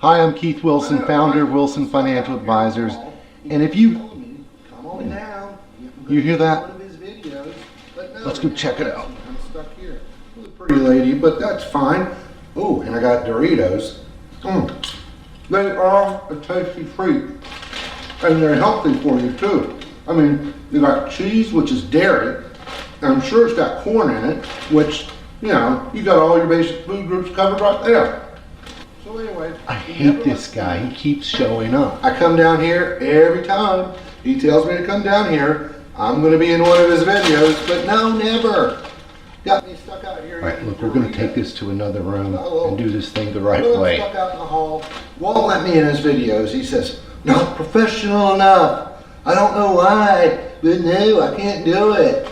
Hi, I'm Keith Wilson, founder of Wilson Financial Advisors. And if you hear that? Let's go check it out. I'm stuck here. It's a pretty lady, but that's fine. Oh, and I got Doritos. They are a tasty treat. And they're healthy for you too. I mean, they got cheese, which is dairy. And I'm sure it's got corn in it, which, you know, you got all your basic food groups covered right there. So anyway, I hate this guy. He keeps showing up. I come down here every time. He tells me to come down here. I'm going to be in one of his videos, but no, never. Got me stuck out here. All right, look, we're going to take this to another room and do this thing the right way. Stuck out in the hall. Won't let me in his videos. He says, not professional enough. I don't know why, but no, I can't do it.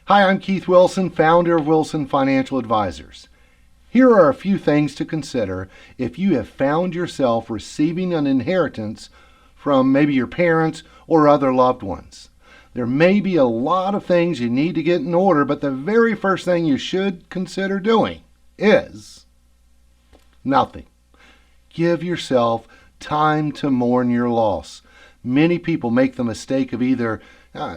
Hi, I'm Keith Wilson, founder of Wilson Financial Advisors. Here are a few things to consider if you have found yourself receiving an inheritance from maybe your parents or other loved ones. There may be a lot of things you need to get in order, but the very first thing you should consider doing is nothing. Give yourself time to mourn your loss. Many people make the mistake of either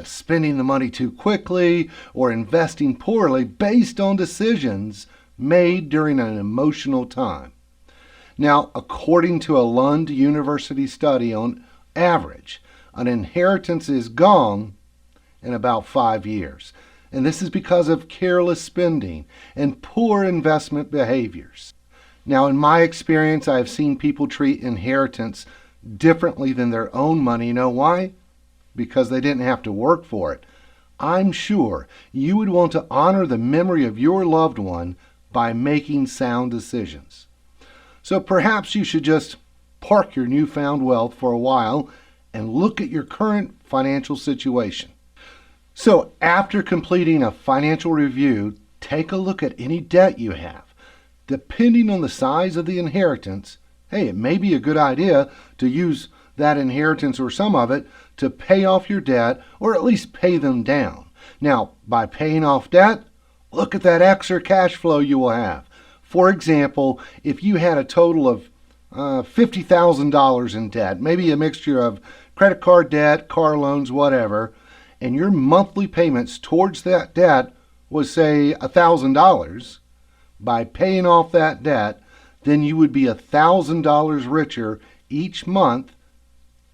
spending the money too quickly or investing poorly based on decisions made during an emotional time. Now, according to a Lund University study, on average, an inheritance is gone in about 5 years. And this is because of careless spending and poor investment behaviors. Now, in my experience, I have seen people treat inheritance differently than their own money. You know why? Because they didn't have to work for it. I'm sure you would want to honor the memory of your loved one by making sound decisions. So perhaps you should just park your newfound wealth for a while and look at your current financial situation. So after completing a financial review, take a look at any debt you have. Depending on the size of the inheritance, hey, it may be a good idea to use that inheritance or some of it to pay off your debt or at least pay them down. Now, by paying off debt, look at that extra cash flow you will have. For example, if you had a total of $50,000 in debt, maybe a mixture of credit card debt, car loans, whatever, and your monthly payments towards that debt was, say, $1,000, by paying off that debt, then you would be $1,000 richer each month,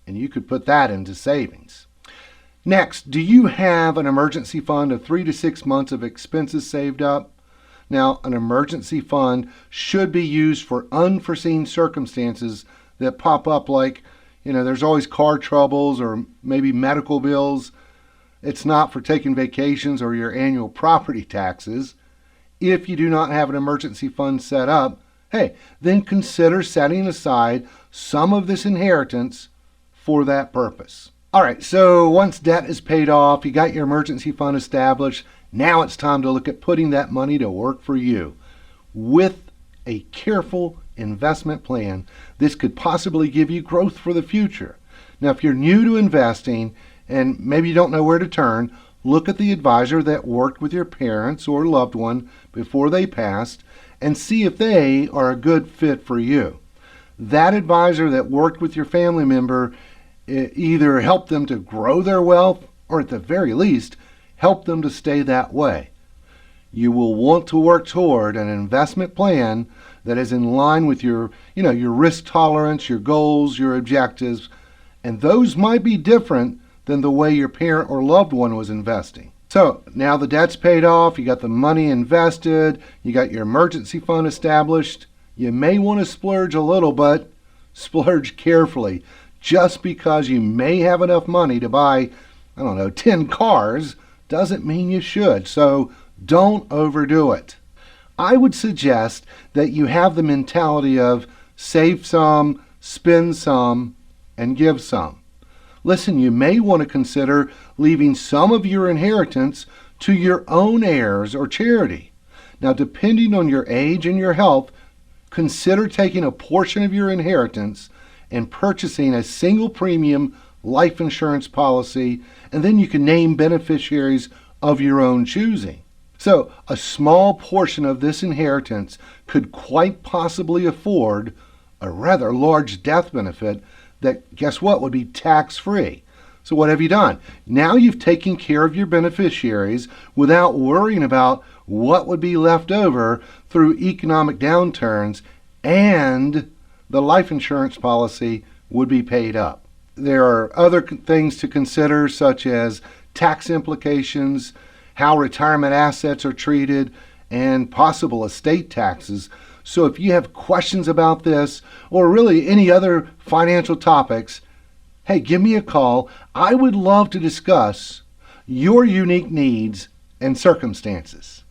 and you could put that into savings. Next, do you have an emergency fund of 3 to 6 months of expenses saved up? Now, an emergency fund should be used for unforeseen circumstances that pop up, like, there's always car troubles or maybe medical bills. It's not for taking vacations or your annual property taxes. If you do not have an emergency fund set up, hey, then consider setting aside some of this inheritance for that purpose. All right, so once debt is paid off, you got your emergency fund established, now it's time to look at putting that money to work for you. With a careful investment plan, this could possibly give you growth for the future. Now, if you're new to investing and maybe you don't know where to turn, look at the advisor that worked with your parents or loved one before they passed and see if they are a good fit for you. That advisor that worked with your family member either helped them to grow their wealth or at the very least help them to stay that way. You will want to work toward an investment plan that is in line with your risk tolerance, your goals, your objectives, and those might be different than the way your parent or loved one was investing. So now the debt's paid off, you got the money invested, you got your emergency fund established. You may want to splurge a little, but splurge carefully. Just because you may have enough money to buy, 10 cars, doesn't mean you should. So don't overdo it. I would suggest that you have the mentality of save some, spend some, and give some. Listen, you may want to consider leaving some of your inheritance to your own heirs or charity. Now, depending on your age and your health, consider taking a portion of your inheritance and purchasing a single premium life insurance policy, and then you can name beneficiaries of your own choosing. So a small portion of this inheritance could quite possibly afford a rather large death benefit that, guess what, would be tax-free. So what have you done? Now you've taken care of your beneficiaries without worrying about what would be left over through economic downturns, and the life insurance policy would be paid up. There are other things to consider, such as tax implications, how retirement assets are treated, and possible estate taxes. So if you have questions about this, or really any other financial topics, hey, give me a call. I would love to discuss your unique needs and circumstances.